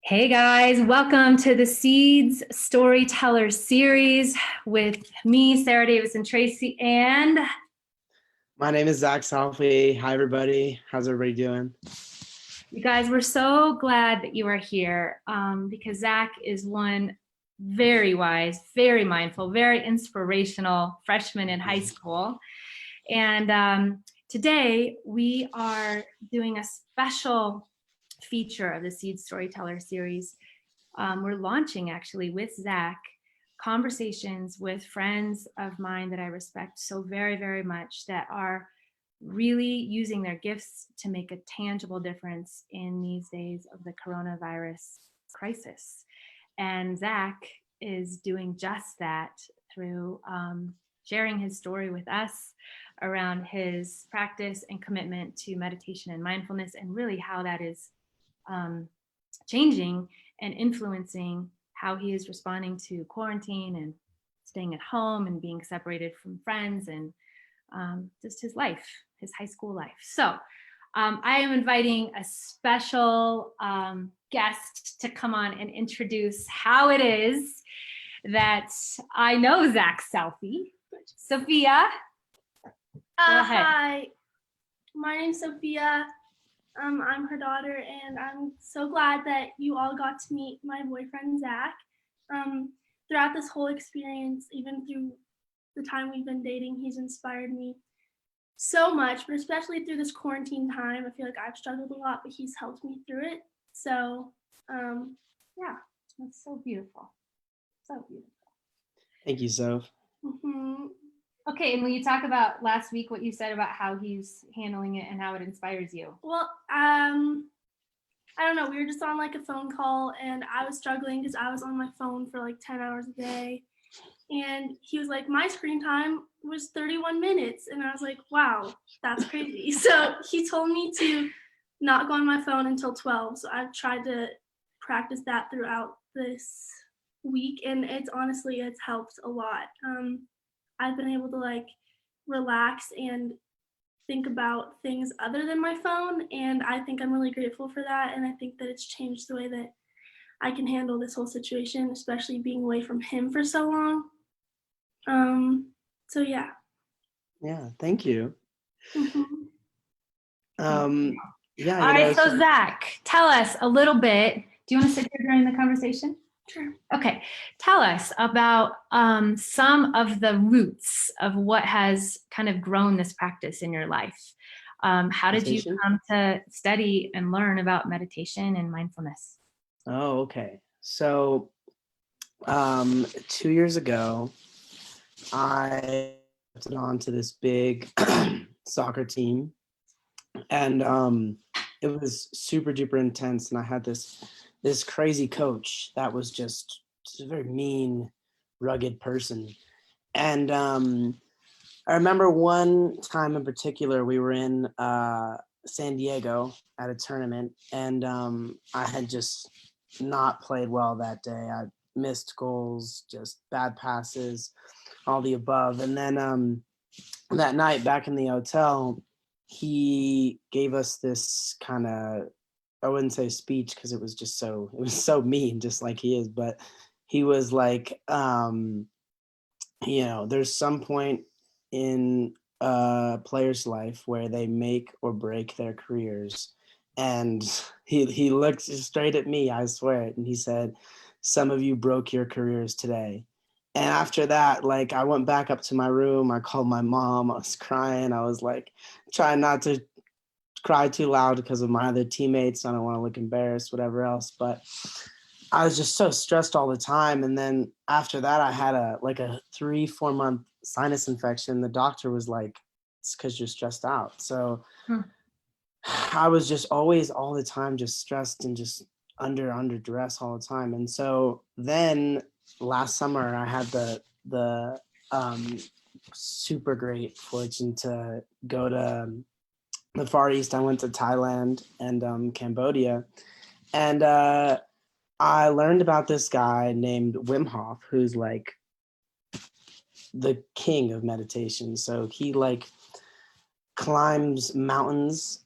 Hey guys, welcome to the Seeds Storyteller Series with me, Sarah Davison-Tracy, and My name is Zack Salfi. Hi, everybody. How's everybody doing? you guys, we're so glad that you are here because Zack is one very wise, very mindful, very inspirational freshman in high school. And today we are doing a special feature of the Seeds Storyteller Series. We're launching actually with Zack conversations with friends of mine that I respect so very, very much that are really using their gifts to make a tangible difference in these days of the coronavirus crisis. And Zack is doing just that through sharing his story with us around his practice and commitment to meditation and mindfulness, and really how that is changing and influencing how he is responding to quarantine and staying at home and being separated from friends and just his life, his high school life. So I am inviting a special guest to come on and introduce how it is that I know Zack Salfi. Sophia, go ahead. Hi, my name's Sophia. I'm her daughter, and I'm so glad that you all got to meet my boyfriend, Zack. Throughout this whole experience, even through the time we've been dating, he's inspired me so much, but especially through this quarantine time, I feel like I've struggled a lot, but he's helped me through it. So, yeah. That's so beautiful. So beautiful. Thank you, Soph. Mm-hmm. Okay, and will you talk about last week what you said about how he's handling it and how it inspires you? Well, I don't know. We were just on like a phone call, and I was struggling because I was on my phone for like 10 hours a day. And he was like, my screen time was 31 minutes. And I was like, wow, that's crazy. So he told me to not go on my phone until 12. So I've tried to practice that throughout this week. And it's helped a lot. I've been able to like relax and think about things other than my phone. And I think I'm really grateful for that. And I think that it's changed the way that I can handle this whole situation, especially being away from him for so long. So yeah. Yeah, thank you. Mm-hmm. Yeah, All right, so Zack, tell us a little bit. Do you want to sit here during the conversation? Sure. Okay, tell us about some of the roots of what has kind of grown this practice in your life. How did you come to study and learn about meditation and mindfulness? Oh, okay. So 2 years ago, I got onto this big soccer team, and it was super duper intense. And I had this crazy coach that was just a very mean, rugged person. And I remember one time in particular, we were in San Diego at a tournament, and I had just not played well that day. I missed goals, just bad passes, all the above. And then that night back in the hotel, he gave us this kind of, I wouldn't say speech because it was so mean, just like he is, but he was like, there's some point in a player's life where they make or break their careers. And he looked straight at me, I swear it, and he said, some of you broke your careers today. And after that, like, I went back up to my room, I called my mom, I was crying, I was like trying not to cry too loud because of my other teammates, I don't want to look embarrassed, whatever else, but I was just so stressed all the time. And then after that, I had a 3-4 month sinus infection. The doctor was like, it's because you're stressed out. So I was just always all the time just stressed and just under duress all the time. And so then last summer I had the super great fortune to go to the Far East. I went to Thailand and Cambodia, and I learned about this guy named Wim Hof, who's like the king of meditation. So he like climbs mountains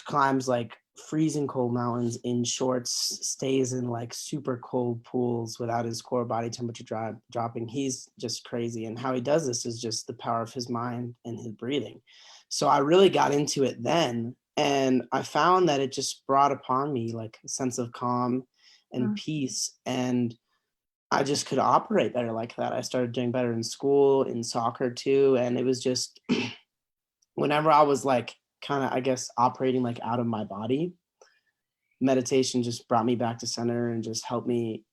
climbs like freezing cold mountains in shorts, stays in like super cold pools without his core body temperature dropping. He's just crazy. And how he does this is just the power of his mind and his breathing. So I really got into it then. And I found that it just brought upon me like a sense of calm and peace. And I just could operate better like that. I started doing better in school, in soccer too. And it was just whenever I was like kind of, I guess, operating like out of my body, meditation just brought me back to center and just helped me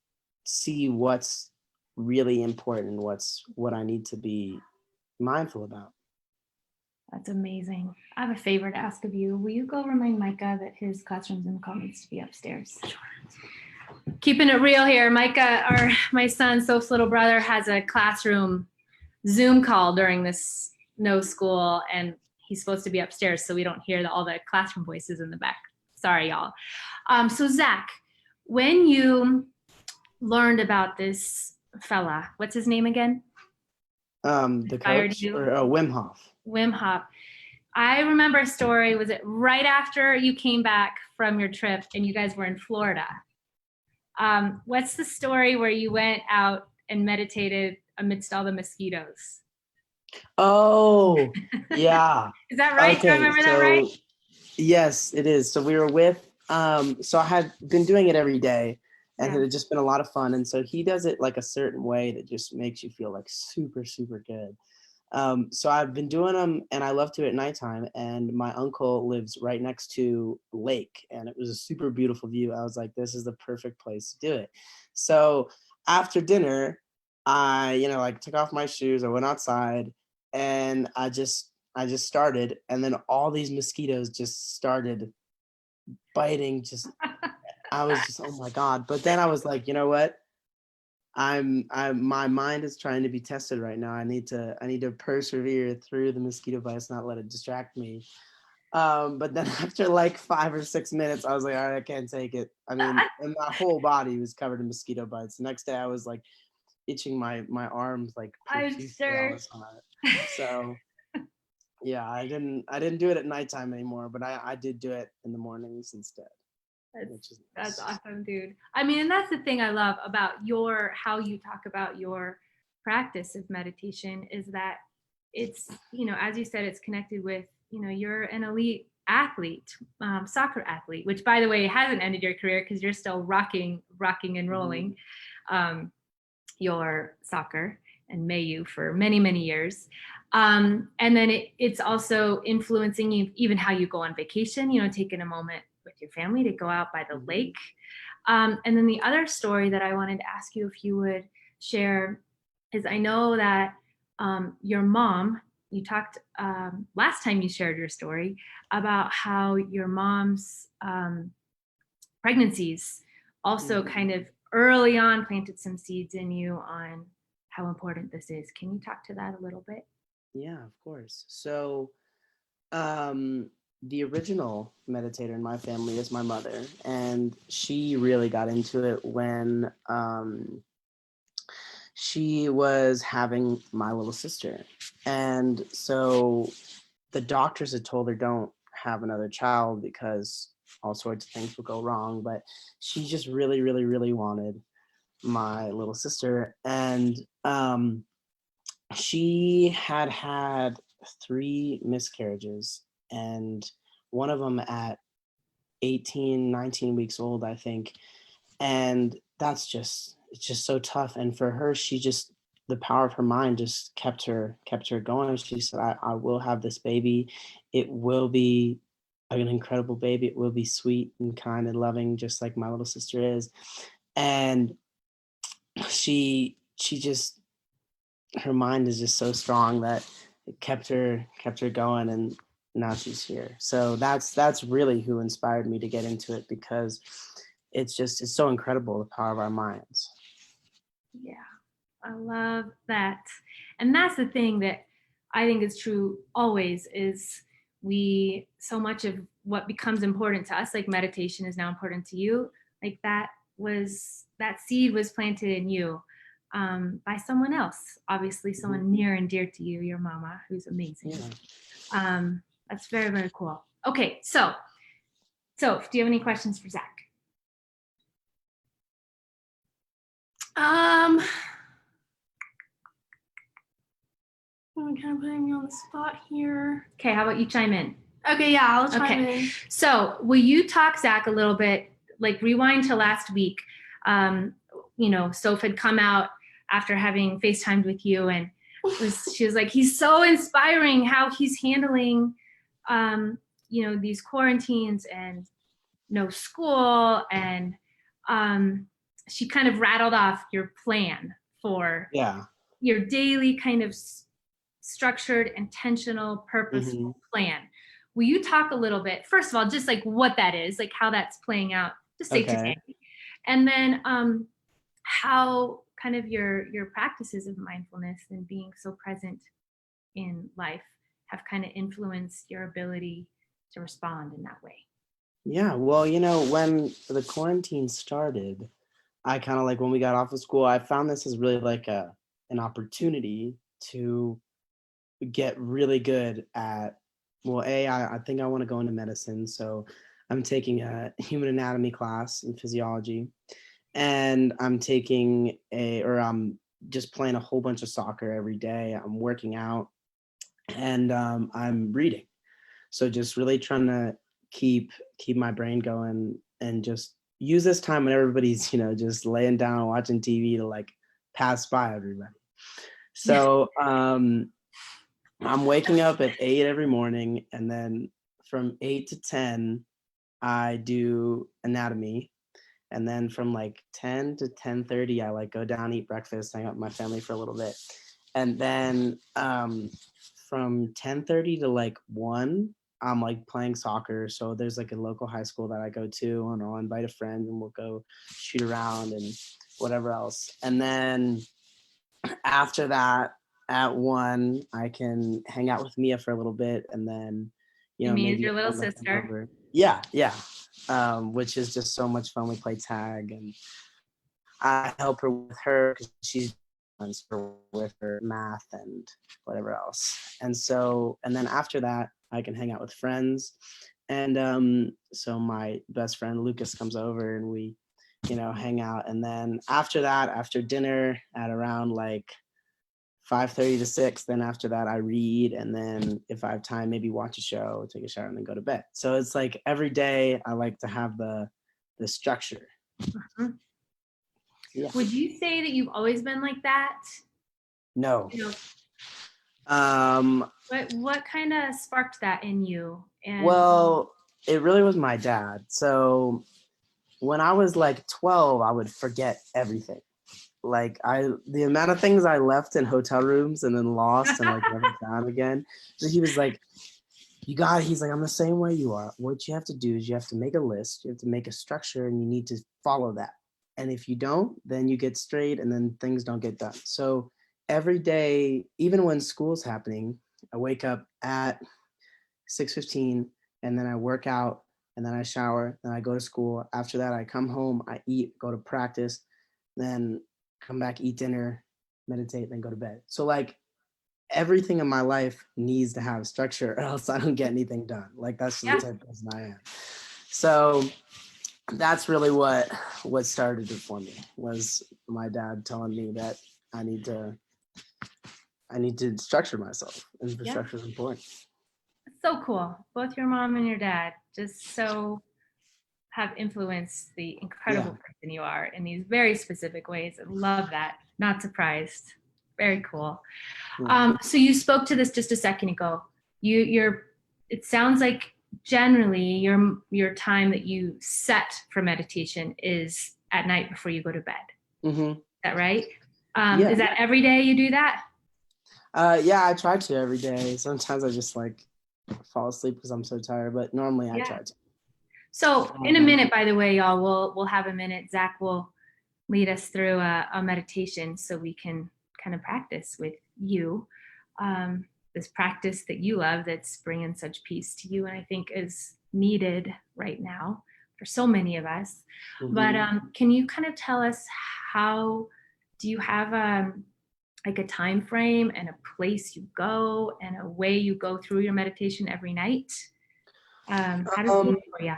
see what's really important, what I need to be mindful about. That's amazing. I have a favor to ask of you. Will you go remind Micah that his classroom's in the comments to be upstairs? Keeping it real here. Micah, my son, Soph's little brother, has a classroom Zoom call during this no school, and he's supposed to be upstairs so we don't hear all the classroom voices in the back. Sorry, y'all. So Zack, when you learned about this fella, what's his name again? The coach, or Wim Hof. Wim Hof. I remember a story. Was it right after you came back from your trip and you guys were in Florida? What's the story where you went out and meditated amidst all the mosquitoes? Oh, yeah. Is that right? Okay, Do I remember that right? Yes, it is. So we were with, so I had been doing it every day, and it had just been a lot of fun. And so he does it like a certain way that just makes you feel like super, super good. So I've been doing them, and I love to at nighttime. And my uncle lives right next to a lake, and it was a super beautiful view. I was like, this is the perfect place to do it. So after dinner, I, like took off my shoes. I went outside, and I just started, and then all these mosquitoes just started biting. I was just, oh my God. But then I was like, you know what? My mind is trying to be tested right now. I need to persevere through the mosquito bites, not let it distract me. But then after like 5 or 6 minutes, I was like, all right, I can't take it. I mean, and my whole body was covered in mosquito bites. The next day I was like itching my arms like profusely. So yeah, I didn't do it at nighttime anymore, but I did do it in the mornings instead. That's awesome, dude. I mean, and that's the thing I love about how you talk about your practice of meditation is that it's, as you said, it's connected with, you're an elite athlete, soccer athlete, which by the way, hasn't ended your career because you're still rocking and rolling your soccer, and may you for many, many years. And then it's also influencing you, even how you go on vacation, taking a moment with your family to go out by the lake. And then the other story that I wanted to ask you if you would share is, I know that your mom, you talked last time you shared your story about how your mom's pregnancies also kind of early on planted some seeds in you on how important this is. Can you talk to that a little bit? Yeah, of course. So the original meditator in my family is my mother, and she really got into it when she was having my little sister. And so the doctors had told her, don't have another child because all sorts of things would go wrong. But she just really, really, really wanted my little sister. And she had 3 miscarriages, and one of them at 18, 19 weeks old, I think. And it's just so tough. And for her, the power of her mind just kept her going. She said, I will have this baby. It will be an incredible baby. It will be sweet and kind and loving, just like my little sister is. And she just, her mind is just so strong that it kept her going, and now she's here. So that's really who inspired me to get into it, because it's so incredible, the power of our minds. Yeah, I love that. And that's the thing that I think is true always, is so much of what becomes important to us, like meditation is now important to you, like that seed was planted in you by someone else, obviously someone near and dear to you, your mama, who's amazing. That's very, very cool. Okay, so So, do you have any questions for Zack? You're kind of putting me on the spot here. Okay, how about you chime in? Okay, yeah, I'll chime in. So, will you talk, Zack, a little bit, like rewind to last week? Soph had come out after having FaceTimed with you, and she was like, he's so inspiring how he's handling, these quarantines and no school. And she kind of rattled off your plan for your daily kind of structured, intentional, purposeful plan. Will you talk a little bit, first of all, just like what that is, like how that's playing out, just say today, and then how kind of your practices of mindfulness and being so present in life have kind of influenced your ability to respond in that way? Yeah, well, when the quarantine started, I kind of like when we got off of school, I found this as really like an opportunity to get really good at, well, I think I want to go into medicine. So I'm taking a human anatomy class in physiology, and I'm just playing a whole bunch of soccer every day. I'm working out, and I'm reading. So just really trying to keep my brain going and just use this time when everybody's, just laying down watching TV to like pass by everybody. So I'm waking up at 8 every morning, and then from 8 to 10, I do anatomy. And then from like 10 to 10:30, I like go down, eat breakfast, hang out with my family for a little bit. And then from 10:30 to like 1, I'm like playing soccer. So there's like a local high school that I go to, and I'll invite a friend and we'll go shoot around and whatever else. And then after that, at 1, I can hang out with Mia for a little bit, and then Mia's your little sister. Yeah. Which is just so much fun. We play tag, and I help her with her because she's with her math and whatever else. And then after that, I can hang out with friends. And so my best friend Lucas comes over, and we hang out. And then after that, after dinner at around like 5:30 to 6, then after that I read, and then if I have time, maybe watch a show, take a shower, and then go to bed. So it's like every day I like to have the structure. Uh-huh. Yeah. Would you say that you've always been like that? No. What kind of sparked that in you? Well, it really was my dad. So when I was like 12, I would forget everything. Like the amount of things I left in hotel rooms and then lost and like never found again. So he was like, he's like, I'm the same way you are. What you have to do is you have to make a list, you have to make a structure, and you need to follow that. And if you don't, then you get straight and then things don't get done. So every day, even when school's happening, I wake up at 6:15, and then I work out, and then I shower, then I go to school. After that, I come home, I eat, go to practice, then come back, eat dinner, meditate, then go to bed. So like everything in my life needs to have structure, or else I don't get anything done. Like that's just the type of person I am. So that's really what started it for me, was my dad telling me that I need to structure myself. Infrastructure is important. So cool. Both your mom and your dad just so have influenced the incredible person you are in these very specific ways. I love that. Not surprised. Very cool. So you spoke to this just a second ago. It sounds like generally your time that you set for meditation is at night before you go to bed. Mm-hmm. Is that right? Is that every day you do that? Yeah, I try to every day. Sometimes I just like fall asleep because I'm so tired, but normally I try to. So in a minute, by the way, y'all, we'll have a minute. Zack will lead us through a meditation so we can kind of practice with you. This practice that you love, that's bringing such peace to you, and I think is needed right now for so many of us. Mm-hmm. But can you kind of tell us, how do you have like a time frame and a place you go and a way you go through your meditation every night? How does it work for you?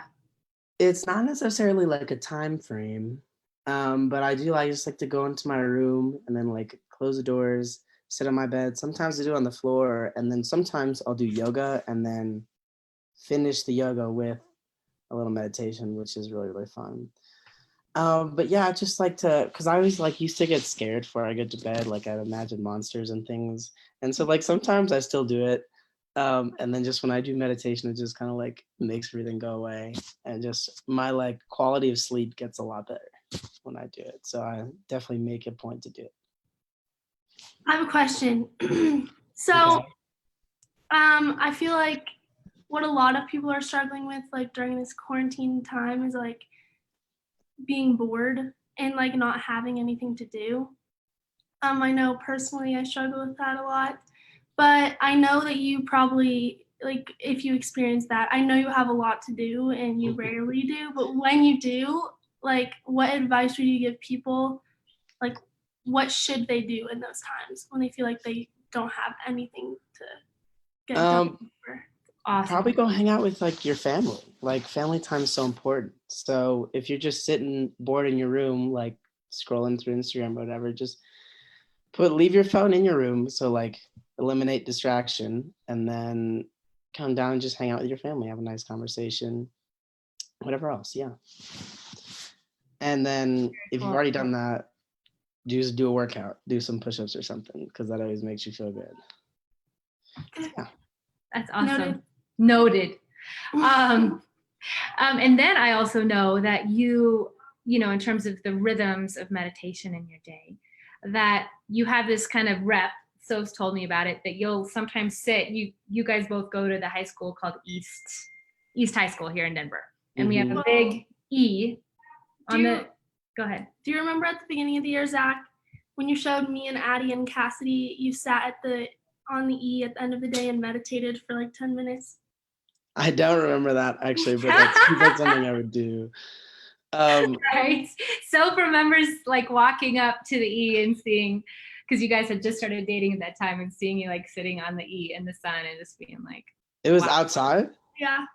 It's not necessarily like a time frame, but I just like to go into my room and then like close the doors, sit on my bed. Sometimes I do it on the floor, and then sometimes I'll do yoga and then finish the yoga with a little meditation, which is really, really fun. But yeah, I just like to, because I always like used to get scared before I get to bed. Like I'd imagine monsters and things. And so like sometimes I still do it. And then just when I do meditation, it just kind of like makes everything go away. And just my like quality of sleep gets a lot better when I do it. So I definitely make a point to do it. I have a question. So, Okay. I feel like what a lot of people are struggling with, like during this quarantine time, is like being bored and like not having anything to do. I know personally I struggle with that a lot, but I know that you probably like if you experience that, I know you have a lot to do and you rarely do, but when you do, like what advice would you give people? Like what should they do in those times when they feel like they don't have anything to get done? Um, Awesome. Probably go hang out with like your family. Like family time is so important. So if you're just sitting bored in your room, like scrolling through Instagram or whatever, just leave your phone in your room. So like eliminate distraction and then come down and just hang out with your family, have a nice conversation, whatever else. Yeah. And then if you've already done that, just do a workout, do some push-ups or something, because that always makes you feel good. Yeah. That's awesome. Noted. And then I also know that you know, in terms of the rhythms of meditation in your day, that you have this kind of rep. Soph's told me about it, that you'll sometimes sit. You guys both go to the high school called East High School here in Denver, and we have a big E on the. Go ahead. Do you remember at the beginning of the year, Zach, when you showed me and Addie and Cassidy, you sat on the E at the end of the day and meditated for like 10 minutes? I don't remember that actually, but that's something I would do. Right. Soph remembers like walking up to the E and seeing, because you guys had just started dating at that time, and seeing you like sitting on the E in the sun and just being like, it was outside? Yeah.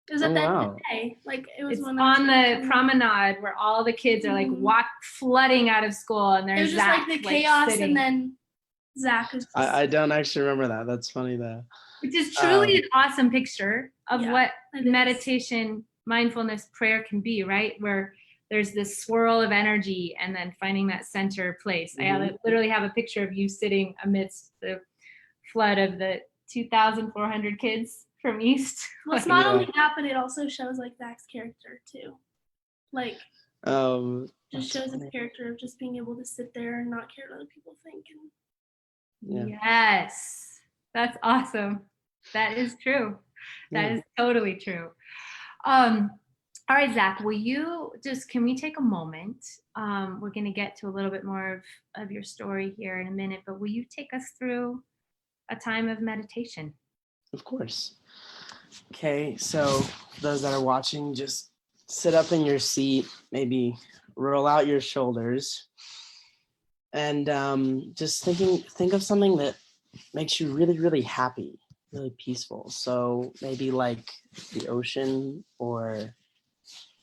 It was at the end of the day. Like it was it's on the promenade where all the kids are like flooding out of school, and there's it was just Zach, like the chaos, sitting. and then Zach was just, I don't actually remember that. That's funny though. Which is truly an awesome picture of what meditation, mindfulness, prayer can be, right? Where there's this swirl of energy and then finding that center place. I literally have a picture of you sitting amidst the flood of the 2,400 kids from East. Well, it's not only that, but it also shows like Zach's character too. Like, just shows his character of just being able to sit there and not care what other people think. Yes, that's awesome. That is true. That is totally true. All right, Zach, can we take a moment? We're going to get to a little bit more of your story here in a minute, but will you take us through a time of meditation? Of course. Okay, so those that are watching, just sit up in your seat, maybe roll out your shoulders, and just think of something that makes you really, really happy, really peaceful. So maybe like the ocean, or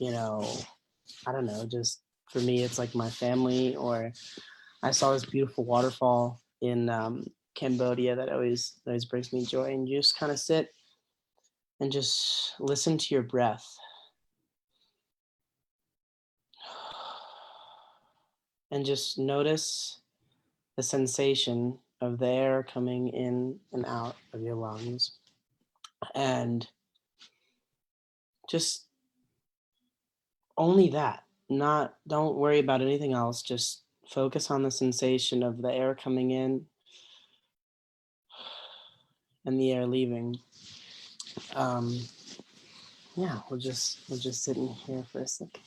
I don't know, just for me it's like my family, or I saw this beautiful waterfall in Cambodia that always brings me joy. And you just kind of sit and just listen to your breath. And just notice the sensation of the air coming in and out of your lungs. And just only that. Don't worry about anything else. Just focus on the sensation of the air coming in and the air leaving. Yeah, we'll just sit in here for a second.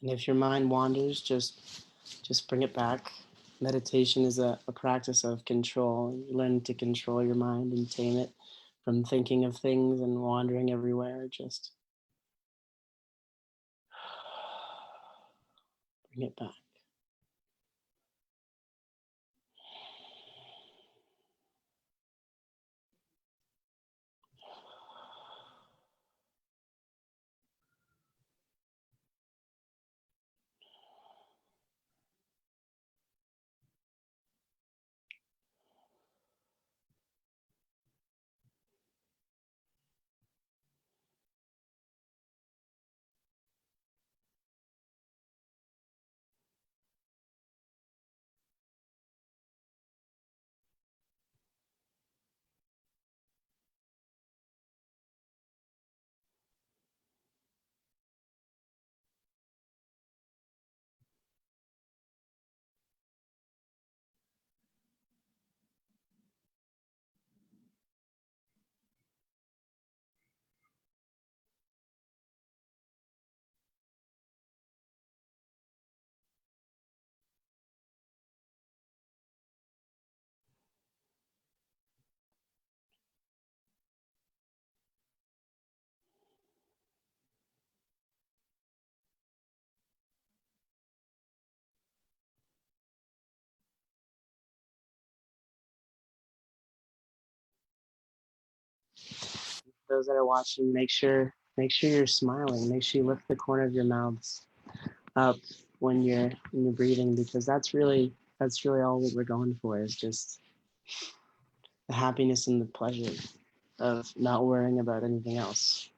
And if your mind wanders, just bring it back. meditation is a practice of control. You learn to control your mind and tame it from thinking of things and wandering everywhere. Just bring it back. Those that are watching, make sure you're smiling. Make sure you lift the corner of your mouths up when you're breathing, because that's really all that we're going for, is just the happiness and the pleasure of not worrying about anything else.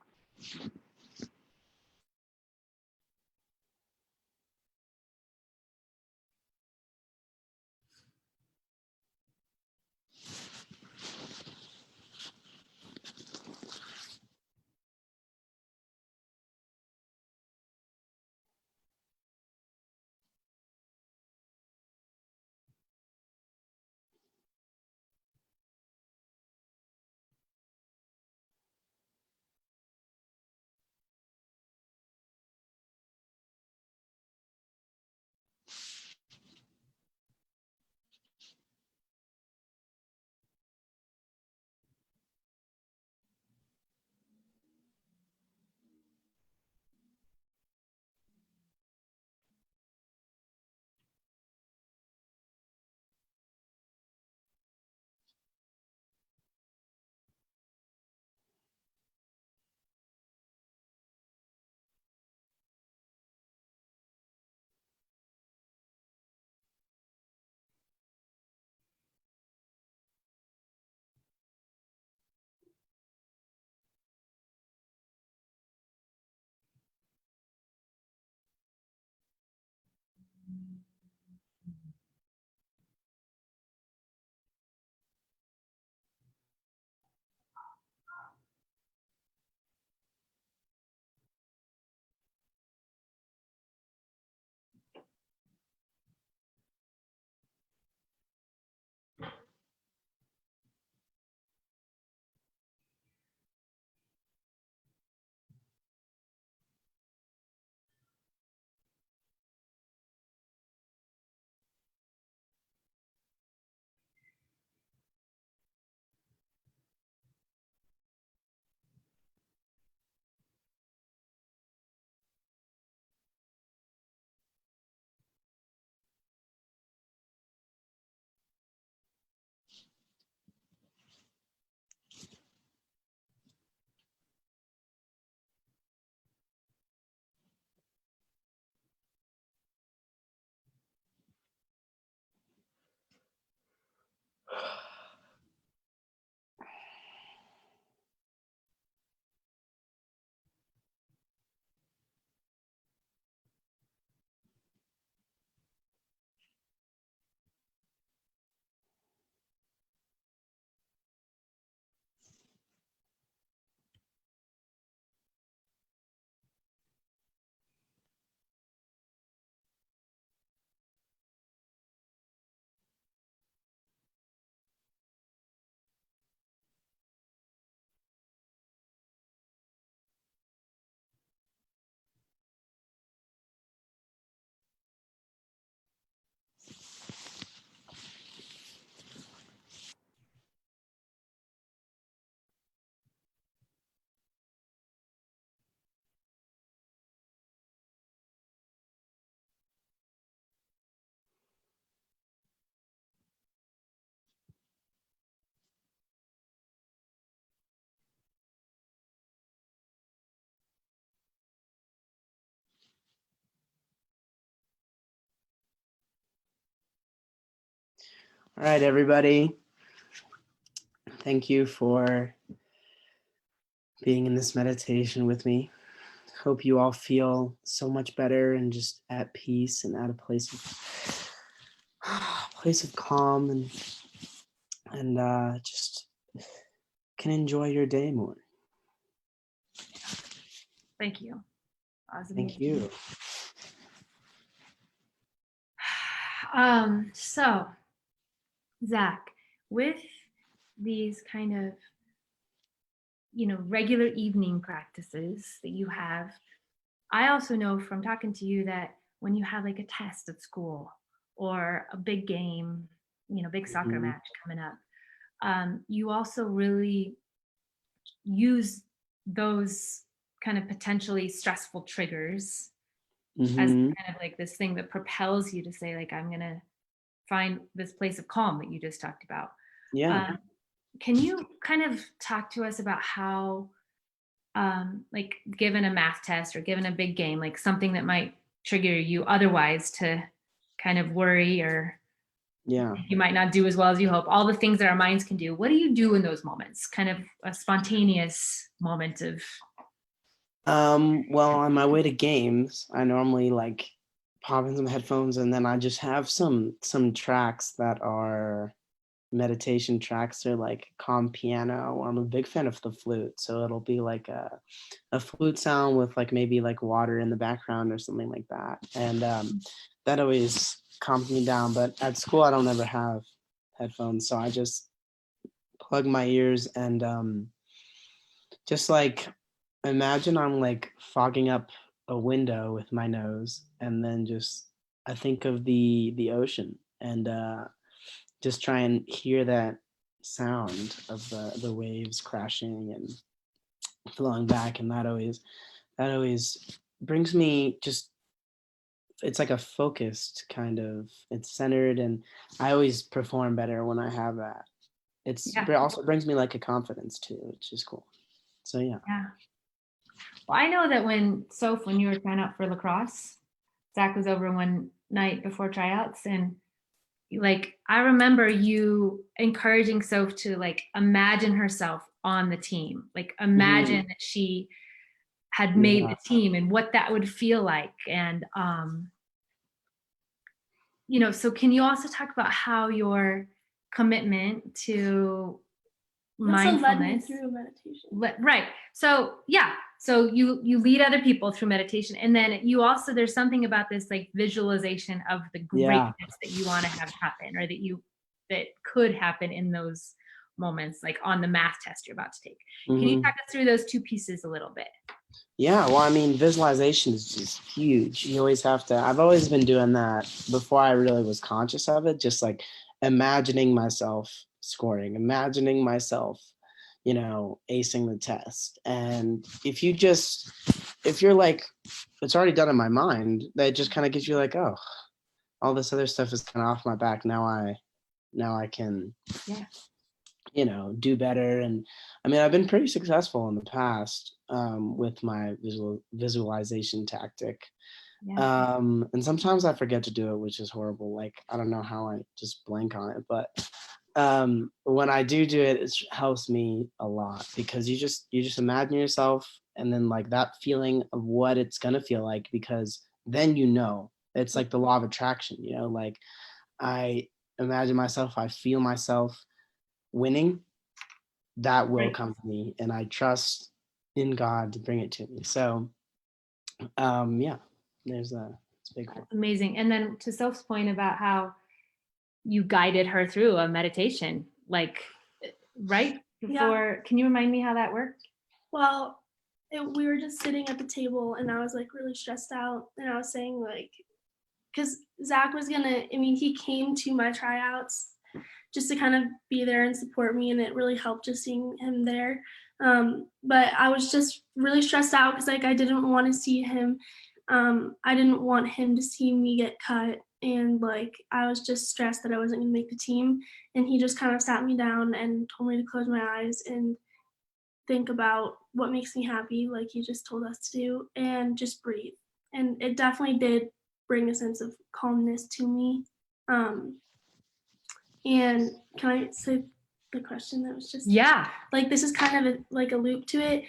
All right, everybody. Thank you for being in this meditation with me. Hope you all feel so much better and just at peace and at a place of calm and just can enjoy your day more. Thank you. Awesome. Thank you. So, Zach, with these kind of, regular evening practices that you have, I also know from talking to you that when you have like a test at school or a big game, big soccer match coming up, you also really use those kind of potentially stressful triggers as kind of like this thing that propels you to say, like, I'm gonna find this place of calm that you just talked about. Yeah. Can you kind of talk to us about how, like, given a math test or given a big game, like something that might trigger you otherwise to kind of worry, or you might not do as well as you hope, all the things that our minds can do, what do you do in those moments? Kind of a spontaneous moment of... Well, on my way to games, I normally like pop in some headphones and then I just have some tracks that are meditation tracks. They're like calm piano. I'm a big fan of the flute, so it'll be like a flute sound with like maybe like water in the background or something like that, and that always calms me down. But at school I don't ever have headphones, so I just plug my ears and just like imagine I'm like fogging up a window with my nose, and then just I think of the ocean and just try and hear that sound of the waves crashing and flowing back, and that always brings me just, it's like a focused kind of, it's centered, and I always perform better when I have that. It also brings me like a confidence too, which is cool. So yeah. Well, I know that when you were trying out for lacrosse, Zach was over one night before tryouts, and like I remember you encouraging Soph to like imagine herself on the team, like imagine that she had made the team and what that would feel like. And so can you also talk about how your commitment to mindfulness through meditation? Right. So so you lead other people through meditation, and then you also, there's something about this like visualization of the greatness that you want to have happen, or that could happen in those moments, like on the math test you're about to take. Can you talk us through those two pieces a little bit? Yeah, well, I mean, visualization is just huge. You always have to, I've always been doing that before I really was conscious of it, just like imagining myself scoring, imagining myself, acing the test. And if you're like, it's already done in my mind, that just kind of gives you like, oh, all this other stuff is kind of off my back. Now I can, do better. And I mean, I've been pretty successful in the past with my visualization tactic. And sometimes I forget to do it, which is horrible. Like, I don't know how I just blank on it, but when I do it, it helps me a lot, because you just imagine yourself, and then like that feeling of what it's gonna feel like, because then it's like the law of attraction, like I imagine myself, I feel myself winning, that will come to me, and I trust in God to bring it to me. So it's big. That's amazing. And then to Soph's point about how you guided her through a meditation, like right before, can you remind me how that worked? Well, we were just sitting at the table, and I was like really stressed out, and I was saying like, because Zach was he came to my tryouts just to kind of be there and support me, and it really helped just seeing him there. But I was just really stressed out because like I didn't want to see him. I didn't want him to see me get cut, and like I was just stressed that I wasn't going to make the team. And he just kind of sat me down and told me to close my eyes and think about what makes me happy, like he just told us to do, and just breathe. And it definitely did bring a sense of calmness to me. And can I say the question that was just Yeah, like this is kind of like a loop to it.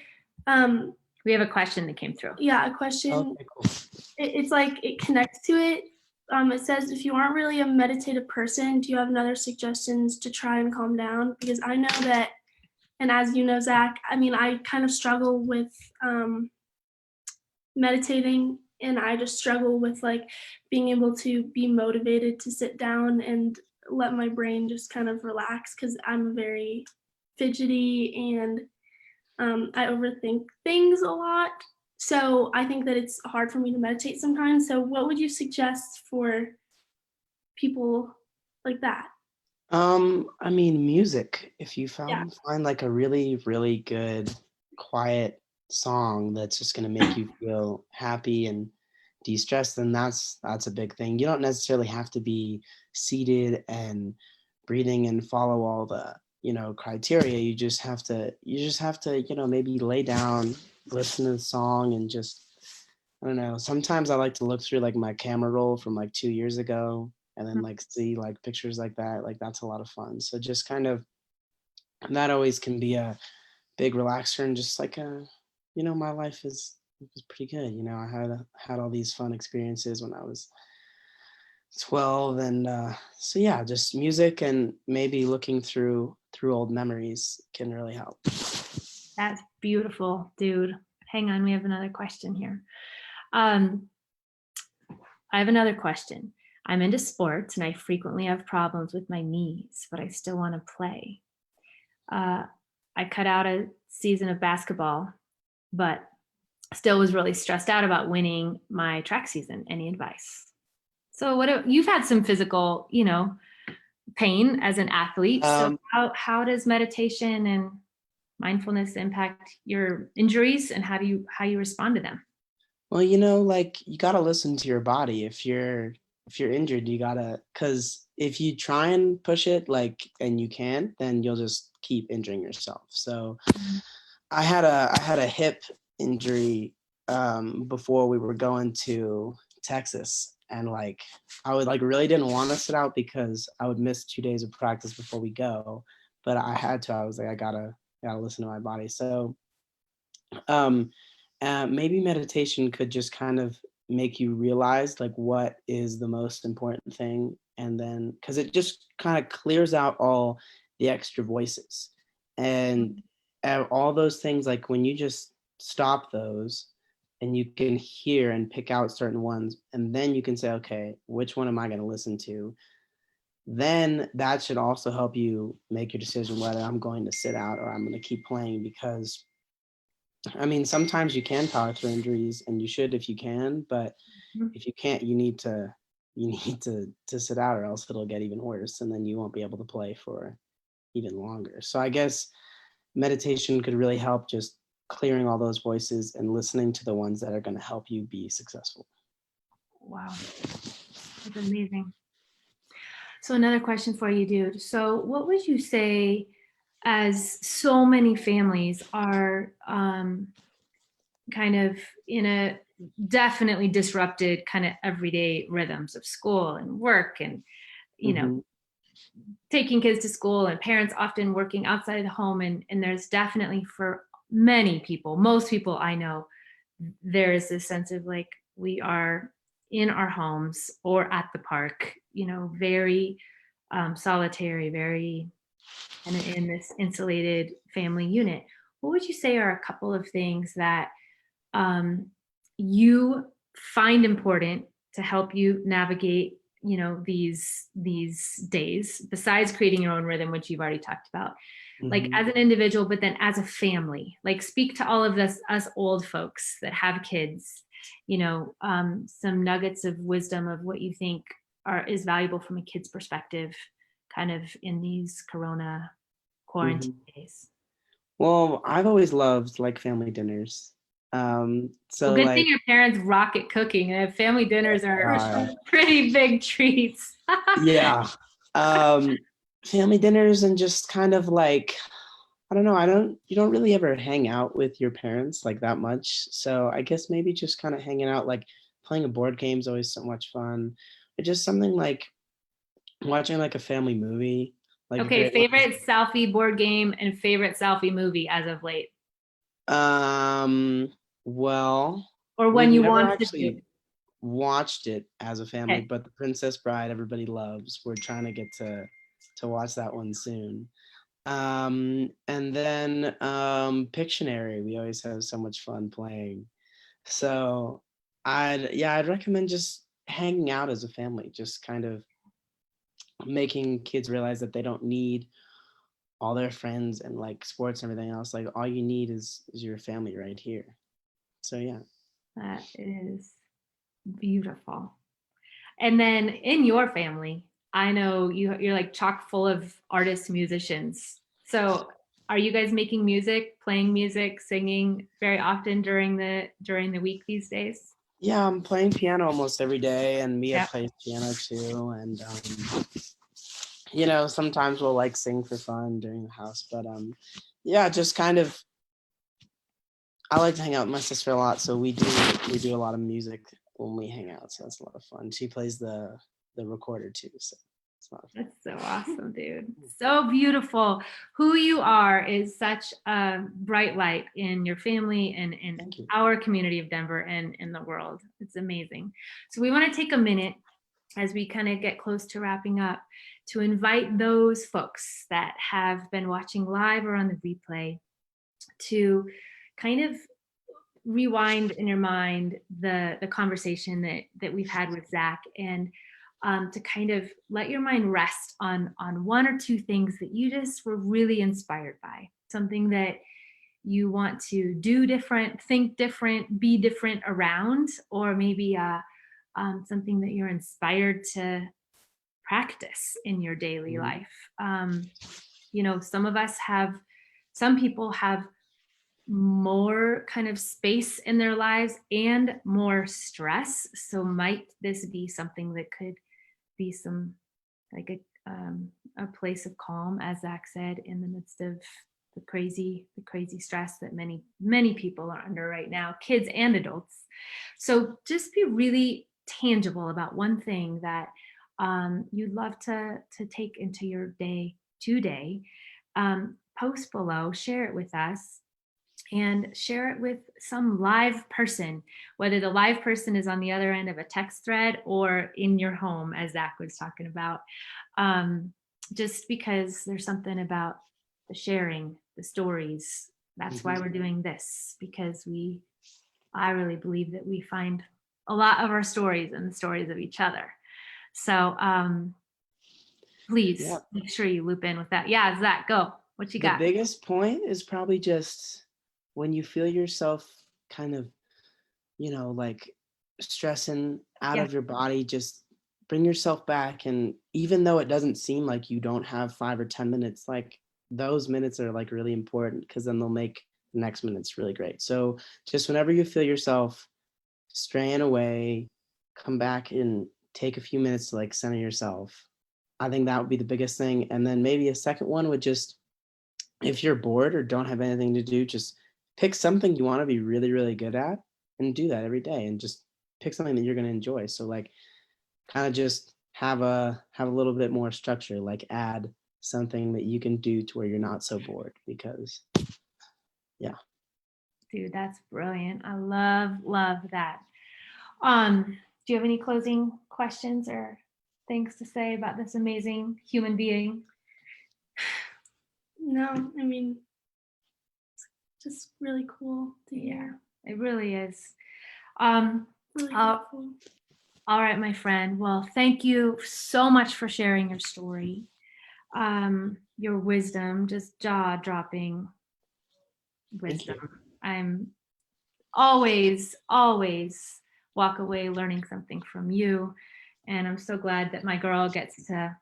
we have a question that came through. Yeah, a question. Okay, cool. It's like it connects to it. It says, if you aren't really a meditative person, do you have other suggestions to try and calm down? Because I know that, and as you know, Zach, I mean, I kind of struggle with meditating, and I just struggle with like being able to be motivated to sit down and let my brain just kind of relax, because I'm very fidgety and I overthink things a lot. So I think that it's hard for me to meditate sometimes. So what would you suggest for people like that? I mean, music. If you Yeah. find like a really, really good, quiet song that's just gonna make you feel happy and de-stress, then that's a big thing. You don't necessarily have to be seated and breathing and follow all the, criteria. You just have to, maybe lay down, listen to the song, and just, I don't know. Sometimes I like to look through like my camera roll from like 2 years ago and then like see like pictures like that. Like that's a lot of fun. So just kind of, that always can be a big relaxer, and just like my life is pretty good. I had all these fun experiences when I was 12, and so yeah, just music and maybe looking through old memories can really help. That's beautiful, dude. Hang on, we have another question here. I have another question. I'm into sports and I frequently have problems with my knees, but I still want to play. I cut out a season of basketball, but still was really stressed out about winning my track season. Any advice? So you've had some physical, pain as an athlete. So how does meditation and mindfulness impact your injuries, and how you respond to them? Well, like you got to listen to your body. If you're injured, you got to, cuz if you try and push it like and you can't, then you'll just keep injuring yourself. So I had a hip injury before we were going to Texas, and like I would like really didn't want to sit out because I would miss 2 days of practice before we go, but I had to. I was like, I gotta listen to my body. So um maybe meditation could just kind of make you realize like what is the most important thing, and then because it just kind of clears out all the extra voices, and all those things, like when you just stop those and you can hear and pick out certain ones, and then you can say, okay, which one am I going to listen to? Then that should also help you make your decision whether I'm going to sit out or I'm going to keep playing. Because I mean, sometimes you can power through injuries, and you should if you can, but if you can't, you need to sit out, or else it'll get even worse, and then you won't be able to play for even longer. So I guess meditation could really help, just clearing all those voices and listening to the ones that are going to help you be successful. Wow, that's amazing. So another question for you, dude. So what would you say, as so many families are kind of in a definitely disrupted kind of everyday rhythms of school and work, and taking kids to school, and parents often working outside of the home, and there's definitely, for many people, most people I know, there is this sense of like we are in our homes or at the park, very solitary, very kind of in this insulated family unit. What would you say are a couple of things that you find important to help you navigate, these days, besides creating your own rhythm, which you've already talked about, like as an individual, but then as a family? Like, speak to all of us old folks that have kids, some nuggets of wisdom of what you think is valuable from a kid's perspective, kind of in these Corona quarantine days. Well, I've always loved like family dinners. So Well, good like thing your parents rock at cooking, and family dinners are pretty big treats. yeah. Family dinners, and just kind of like, I don't know, you don't really ever hang out with your parents like that much. So I guess maybe just kind of hanging out, like playing a board game is always so much fun. But just something like watching like a family movie, like a Okay, great one. favorite Salfi board game and favorite Salfi movie as of late, Well, or when we've you never want to do. actually watched it as a family, Okay. but The Princess Bride everybody loves. We're trying to get to watch that one soon. And then Pictionary, we always have so much fun playing. So I'd recommend just hanging out as a family, just kind of making kids realize that they don't need all their friends and like sports and everything else. Like all you need is your family right here. So yeah. That is beautiful. And then in your family, I know you're like chock full of artists, musicians. So are you guys making music, playing music, singing very often during the week these days? Yeah, I'm playing piano almost every day, and Mia Yeah. plays piano too. And sometimes we'll like sing for fun during the house, but yeah, just kind of. I like to hang out with my sister a lot, so we do a lot of music when we hang out. So that's a lot of fun. She plays the recorder too, so it's a lot of fun. That's so awesome, dude. So beautiful. Who you are is such a bright light in your family and in Thank you. our community of Denver and in the world. It's amazing. So we want to take a minute as we kind of get close to wrapping up to invite those folks that have been watching live or on the replay to kind of rewind in your mind the conversation that we've had with Zack, and to kind of let your mind rest on one or two things that you just were really inspired by, something that you want to do different, think different, be different around, or maybe something that you're inspired to practice in your daily life. Some people have more kind of space in their lives and more stress. So might this be something that could be some like a place of calm, as Zack said, in the midst of the crazy stress that many people are under right now, kids and adults. So just be really tangible about one thing that you'd love to take into your day today. Post below, share it with us, and share it with some live person, whether the live person is on the other end of a text thread or in your home, as Zack was talking about. Just because there's something about the sharing, the stories. That's why we're doing this, because I really believe that we find a lot of our stories in the stories of each other. So please make sure you loop in with that. Yeah, Zack, go. What you got? The biggest point is probably just when you feel yourself kind of, like stressing out of your body, just bring yourself back. And even though it doesn't seem like you don't have 5 or 10 minutes, like those minutes are like really important, because then they'll make the next minutes really great. So just whenever you feel yourself straying away, come back and take a few minutes to like center yourself. I think that would be the biggest thing. And then maybe a second one would just, if you're bored or don't have anything to do, just pick something you want to be really, really good at and do that every day, and just pick something that you're going to enjoy. So like kind of just have a little bit more structure, like add something that you can do to where you're not so bored, because yeah. Dude, that's brilliant. I love that. Do you have any closing questions or things to say about this amazing human being? No, I mean, it's just really cool to hear. Yeah, it really is. Really helpful. All right, my friend. Well, thank you so much for sharing your story. Your wisdom, just jaw-dropping wisdom. I'm always walk away learning something from you. And I'm so glad that my girl gets to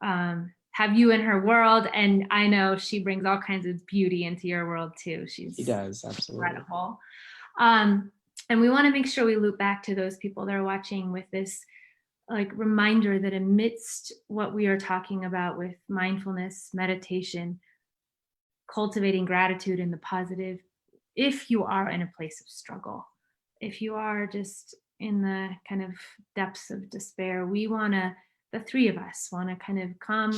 have you in her world. And I know she brings all kinds of beauty into your world too. She does, absolutely. Incredible. And we want to make sure we loop back to those people that are watching with this like reminder that amidst what we are talking about with mindfulness, meditation, cultivating gratitude and the positive, if you are in a place of struggle, if you are just in the kind of depths of despair, we want to the three of us want to kind of come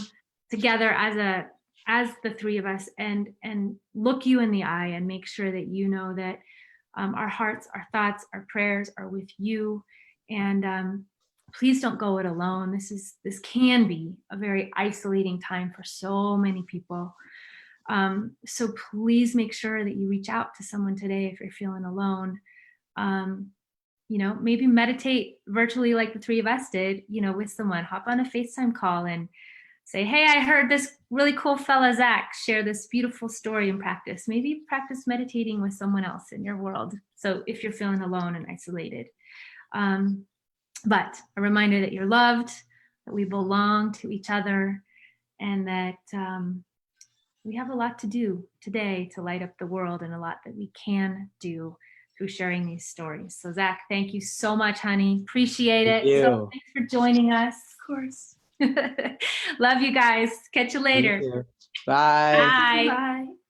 together as the three of us and look you in the eye and make sure that you know that our hearts, our thoughts, our prayers are with you. And please don't go it alone. This can be a very isolating time for so many people. So please make sure that you reach out to someone today if you're feeling alone. Maybe meditate virtually like the three of us did, with someone. Hop on a FaceTime call and say, hey, I heard this really cool fella, Zack, share this beautiful story and practice. Maybe practice meditating with someone else in your world. So if you're feeling alone and isolated. But a reminder that you're loved, that we belong to each other, and that we have a lot to do today to light up the world, and a lot that we can do through sharing these stories. So Zack, thank you so much, honey. Appreciate it. Thank you. So thanks for joining us. Of course. Love you guys. Catch you later. Thank you. Bye. Bye. Bye.